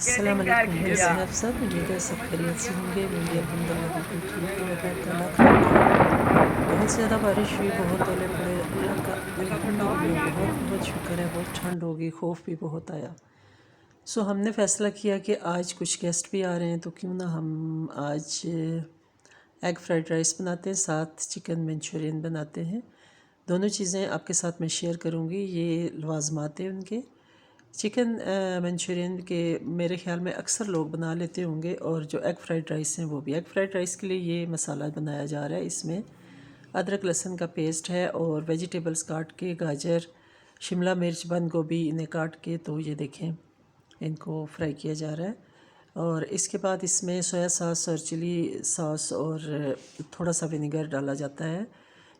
अस्सलाम वालेकुम, कैसे हैं आप सब। उम्मीद है सब खैरियत से होंगे। मैं भी अल्हम्दुलिल्लाह बिल्कुल ठीक हूँ। अल्लाह का लाख लाख शुक्र। बहुत ज़्यादा बारिश हुई, बहुत ओले पड़े। अल्लाह का अल्हम्दुलिल्लाह बहुत बहुत शुक्र है। बहुत ठंड होगी, खौफ भी बहुत आया। हमने फ़ैसला किया कि आज कुछ गेस्ट भी आ रहे हैं, तो क्यों ना हम आज एग फ्राइड राइस बनाते हैं, साथ चिकन मंचूरियन बनाते हैं। दोनों चीज़ें आपके साथ मैं शेयर करूँगी। ये लवाज़मात हैं उनके। चिकन मंचूरियन के मेरे ख़्याल में अक्सर लोग बना लेते होंगे, और जो एग फ्राइड राइस हैं वो भी। एग फ्राइड राइस के लिए ये मसाला बनाया जा रहा है। इसमें अदरक लहसुन का पेस्ट है और वेजिटेबल्स काट के, गाजर, शिमला मिर्च, बंद गोभी, इन्हें काट के, तो ये देखें इनको फ्राई किया जा रहा है। और इसके बाद इसमें सोया सॉस और चिली सॉस और थोड़ा सा विनेगर डाला जाता है।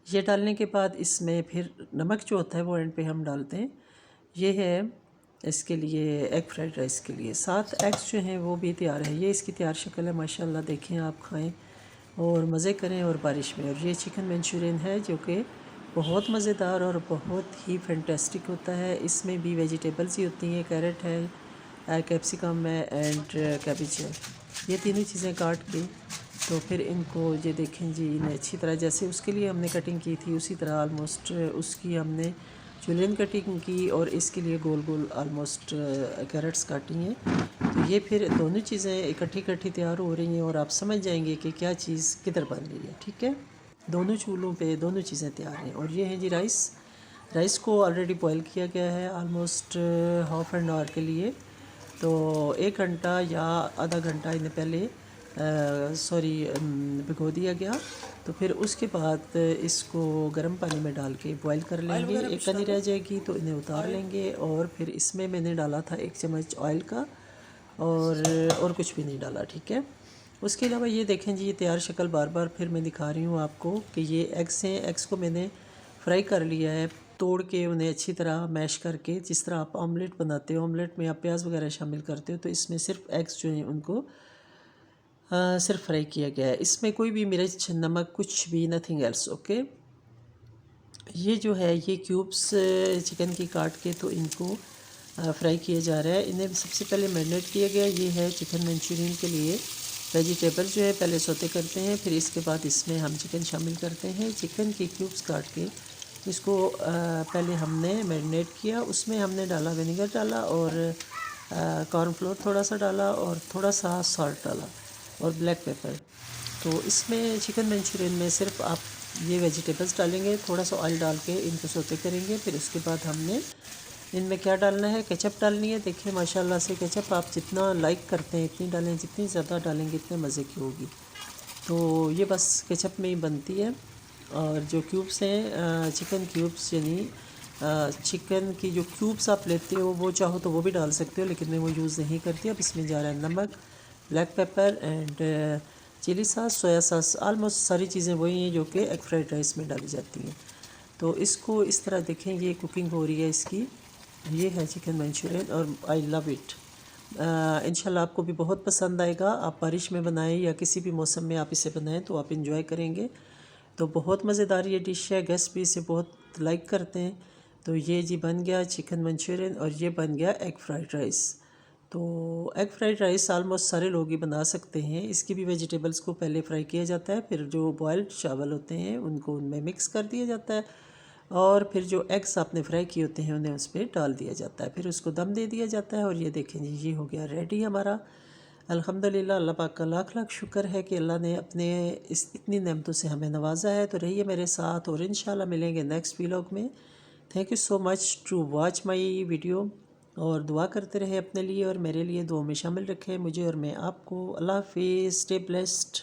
ये डालने के बाद इसमें फिर नमक जो होता है वो एंड पे हम डालते हैं। ये है इसके लिए एग फ्राइड राइस के लिए। साथ एग्स जो हैं वो भी तैयार है। ये इसकी तैयार शक्ल है, माशाल्लाह। देखें, आप खाएं और मज़े करें और बारिश में। और ये चिकन मंचूरियन है जो कि बहुत मज़ेदार और बहुत ही फैंटास्टिक होता है। इसमें भी वेजिटेबल्स ही होती हैं, कैरेट है, कैप्सिकम है एंड कैबिज है। ये तीनों चीज़ें काट के, तो फिर इनको ये देखें जी, इन्हें अच्छी तरह जैसे उसके लिए हमने कटिंग की थी उसी तरह आलमोस्ट उसकी हमने जुलियन कटिंग की, और इसके लिए गोल गोल आलमोस्ट कैरेट्स काटी हैं। तो ये फिर दोनों चीज़ें इकट्ठी इकट्ठी तैयार हो रही हैं और आप समझ जाएंगे कि क्या चीज़ किधर बन रही है। ठीक है, दोनों चूल्हों पे दोनों चीज़ें तैयार हैं। और ये है जी राइस। राइस को ऑलरेडी बॉयल किया गया है आलमोस्ट हाफ़ एन आवर के लिए। तो 1 घंटा या आधा घंटा इन्हें पहले भिगो दिया गया। तो फिर उसके बाद इसको गर्म पानी में डाल के बॉईल कर लेंगे। एक कनी रह जाएगी तो इन्हें उतार लेंगे। और फिर इसमें मैंने डाला था 1 चम्मच ऑयल का, और कुछ भी नहीं डाला। ठीक है, उसके अलावा ये देखें जी, ये तैयार शक्ल बार बार फिर मैं दिखा रही हूँ आपको कि ये एग्स हैं। एग्स को मैंने फ्राई कर लिया है, तोड़ के उन्हें अच्छी तरह मैश करके। जिस तरह आप ऑमलेट बनाते हो, ऑमलेट में आप प्याज वगैरह शामिल करते हो, तो इसमें सिर्फ एग्स जो हैं उनको सिर्फ फ्राई किया गया है। इसमें कोई भी मिर्च, नमक, कुछ भी, नथिंग एल्स। ओके, ये जो है ये क्यूब्स चिकन की काट के तो इनको फ्राई किया जा रहा है। इन्हें सबसे पहले मैरिनेट किया गया। ये है चिकन मंचूरियन के लिए वेजिटेबल जो है पहले सौते करते हैं, फिर इसके बाद इसमें हम चिकन शामिल करते हैं। चिकन के क्यूब्स काट के इसको पहले हमने मैरिनेट किया। उसमें हमने डाला, विनेगर डाला और कॉर्नफ्लोर थोड़ा सा डाला और थोड़ा सा सॉल्ट डाला और ब्लैक पेपर। तो इसमें चिकन मंचूरियन में सिर्फ आप ये वेजिटेबल्स डालेंगे, थोड़ा सा ऑयल डाल के इनको सौते करेंगे। फिर उसके बाद हमने इनमें क्या डालना है, केचप डालनी है। देखिए माशाल्लाह से केचप आप जितना लाइक करते हैं इतनी डालें, जितनी ज़्यादा डालेंगे इतने मज़े की होगी। तो ये बस केचप में ही बनती है। और जो क्यूब्स हैं चिकन क्यूब्स, यानी चिकन की जो क्यूब्स आप लेते हो वो चाहो तो वो भी डाल सकते हो, लेकिन मैं वो यूज़ नहीं करती। अब इसमें जा रहा है नमक, black pepper and chilli sauce, soya sauce. Almost सारी चीज़ें वही हैं जो कि एग फ्राइड राइस में डाली जाती हैं। तो इसको इस तरह देखें, ये कुकिंग हो रही है इसकी। ये है चिकन मंचूरियन और आई लव इट। इंशाल्लाह आपको भी बहुत पसंद आएगा। आप बारिश में बनाएं या किसी भी मौसम में आप इसे बनाएं तो आप इंजॉय करेंगे। तो बहुत मज़ेदार ये डिश है, गेस्ट भी इसे बहुत लाइक करते हैं। तो ये जी बन गया चिकन मंचूरियन और ये बन गया एग फ्राइड राइस। तो एग फ्राइड राइस आलमोस्ट सारे लोग ही बना सकते हैं। इसकी भी वेजिटेबल्स को पहले फ्राई किया जाता है, फिर जो बॉयल्ड चावल होते हैं उनको उनमें मिक्स कर दिया जाता है, और फिर जो एग्स आपने फ्राई किए होते हैं उन्हें उस पर डाल दिया जाता है, फिर उसको दम दे दिया जाता है। और ये देखें जी, ये हो गया रेडी हमारा। अल्हम्दुलिल्लाह, अल्लाह पाक का लाख लाख शुक्र है कि अल्लाह ने अपने इस इतनी नेमतों से हमें नवाजा है। तो रहिए मेरे साथ और इंशाल्लाह मिलेंगे नेक्स्ट व्लॉग में। Thank you so much to watch my video. और दुआ करते रहे अपने लिए और मेरे लिए, दुआ में शामिल रखें मुझे और मैं आपको। अल्लाह हाफिज़, स्टे ब्लेस्ड।